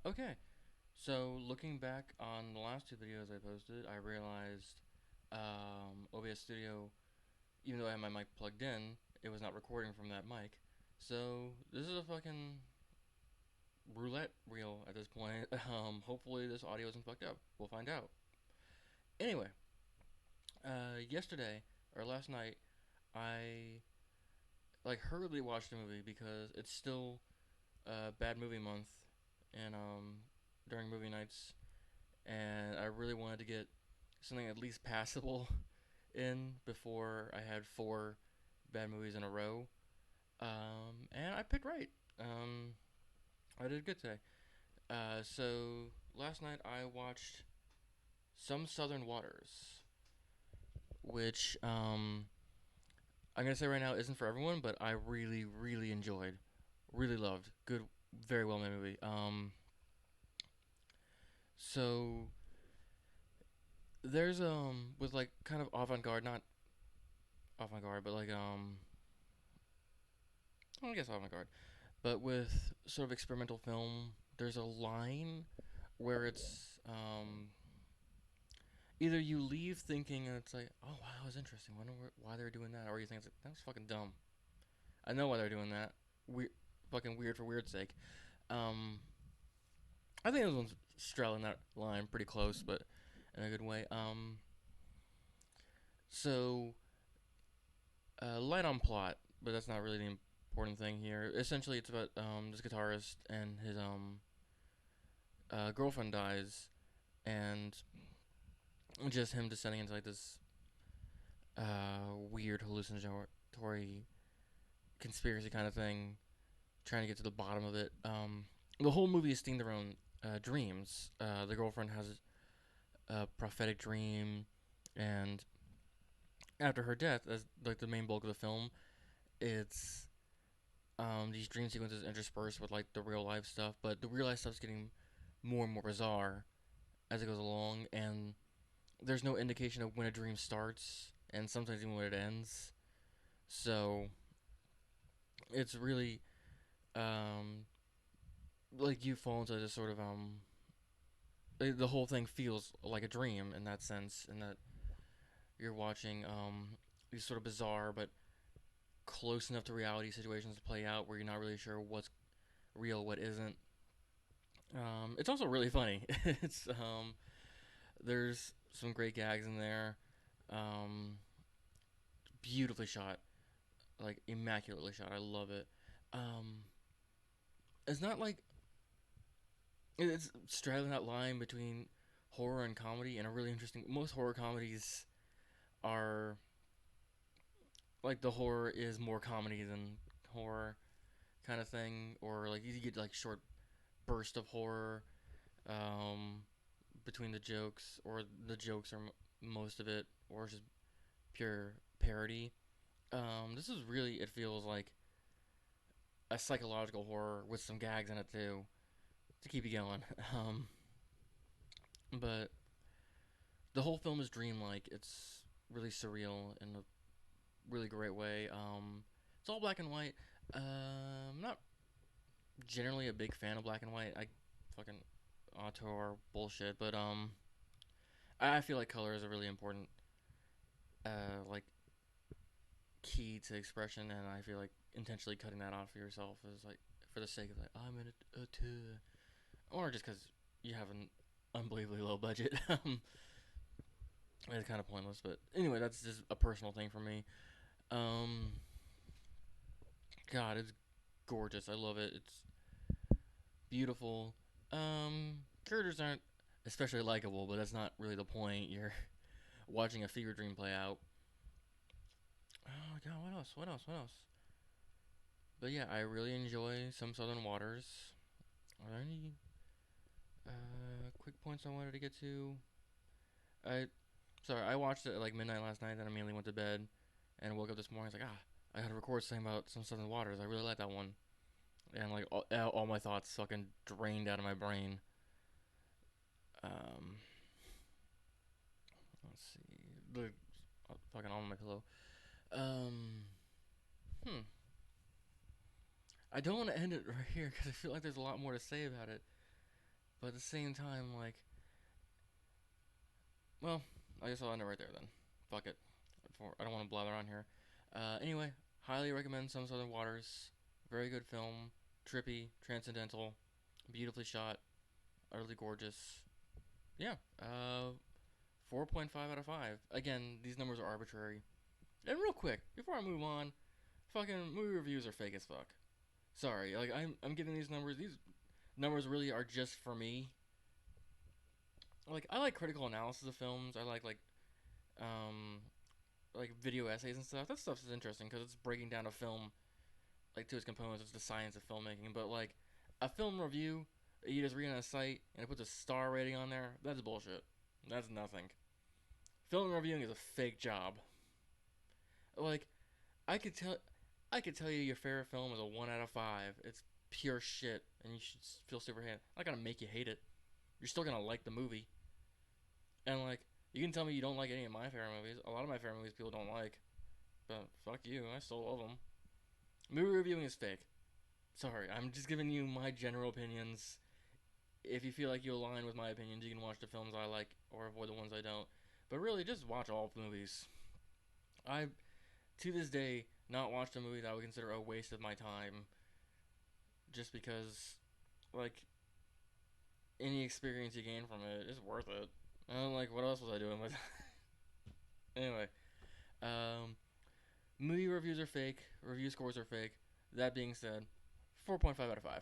Okay. So looking back on the last two videos I posted, I realized OBS Studio, even though I had my mic plugged in, it was not recording from that mic. So this is a fucking roulette wheel at this point. Hopefully this audio isn't fucked up. We'll find out. Anyway, yesterday or last night, I like hurriedly watched a movie because it's still bad movie month, and during movie nights, and I really wanted to get something at least passable in before I had four bad movies in a row. And I picked right. I did good today. So last night I watched Some Southern Waters, which I'm gonna say right now isn't for everyone, but I really, really enjoyed, really loved. Good, very well made movie. So there's with like kind of avant garde, not avant garde, but like I guess avant garde. But with sort of experimental film, there's a line where it's either you leave thinking and it's like, oh wow, that was interesting. Wonder why they're doing that, or you think it's like that was fucking dumb. I know why they're doing that. Weird, fucking weird for weird's sake. Um, I think this one's straddling that line pretty close, but in a good way. So light on plot, but that's not really the important thing here. Essentially, it's about this guitarist and his girlfriend dies, and just him descending into like this weird hallucinatory conspiracy kind of thing, trying to get to the bottom of it. The whole movie is themed around dreams. The girlfriend has a prophetic dream, and after her death, as like the main bulk of the film, it's these dream sequences interspersed with like the real life stuff. But the real life stuff's getting more and more bizarre as it goes along, and there's no indication of when a dream starts, and sometimes even when it ends. So it's really um, like you fall into this sort of the whole thing feels like a dream in that sense, in that you're watching these sort of bizarre but close enough to reality situations to play out where you're not really sure what's real, what isn't. It's also really funny. It's there's some great gags in there. Um, Beautifully shot, like immaculately shot. I love it. Um, it's not like it's straddling that line between horror and comedy in a really interesting. Most horror comedies are like the horror is more comedy than horror kind of thing, or like you get like short burst of horror um, between the jokes, or the jokes are most of it, or just pure parody. This is really, it feels like a psychological horror with some gags in it too to keep you going. But the whole film is dreamlike. It's really surreal in a really great way. It's all black and white. I'm not generally a big fan of black and white. I fucking auteur bullshit, but I feel like color is a really important like key to expression, and I feel like intentionally cutting that off for yourself is like for the sake of like I'm in a tour, or just because you have an unbelievably low budget. It's kind of pointless, but anyway, that's just a personal thing for me. Um, God, it's gorgeous. I love it. It's beautiful. Characters aren't especially likable, but that's not really the point. You're watching a fever dream play out. Oh God, what else? What else? What else? But yeah, I really enjoy Some Southern Waters. Are there any quick points I wanted to get to? I Sorry, I watched it at like midnight last night. Then I immediately went to bed and woke up this morning. I was like, I gotta record something about Some Southern Waters. I really like that one. And like all my thoughts fucking drained out of my brain. Um, let's see, the fucking on my pillow. Um, hmm. I don't want to end it right here because I feel like there's a lot more to say about it. but at the same time, like, well, I guess I'll end it right there then. Fuck it. I don't want to blather on here. Anyway, highly recommend Some Southern Waters. Very good film. Trippy, transcendental, beautifully shot, utterly gorgeous. Yeah, 4.5 out of 5. Again, these numbers are arbitrary. And real quick, before I move on, fucking movie reviews are fake as fuck. Sorry, like I'm giving these numbers. These numbers really are just for me. Like I like critical analysis of films. I um like video essays and stuff. That stuff is interesting because it's breaking down a film like to its components. It's the science of filmmaking. But like a film review, you just read on a site and it puts a star rating on there. That's bullshit. That's nothing. Film reviewing is a fake job. Like I could tell, I could tell you your favorite film is a 1 out of 5. It's pure shit, and you should feel super hate. I'm not gonna make you hate it. You're still gonna like the movie, and like you can tell me you don't like any of my favorite movies. A lot of my favorite movies people don't like, but fuck you, I still love them. Movie reviewing is fake. Sorry, I'm just giving you my general opinions. If you feel like you align with my opinions, you can watch the films I like or avoid the ones I don't. But really, just watch all movies. I, to this day, not watched a movie that I would consider a waste of my time just because, like, any experience you gain from it is worth it. Like, what else was I doing with? Anyway, um, movie reviews are fake. Review scores are fake. That being said, 4.5 out of 5.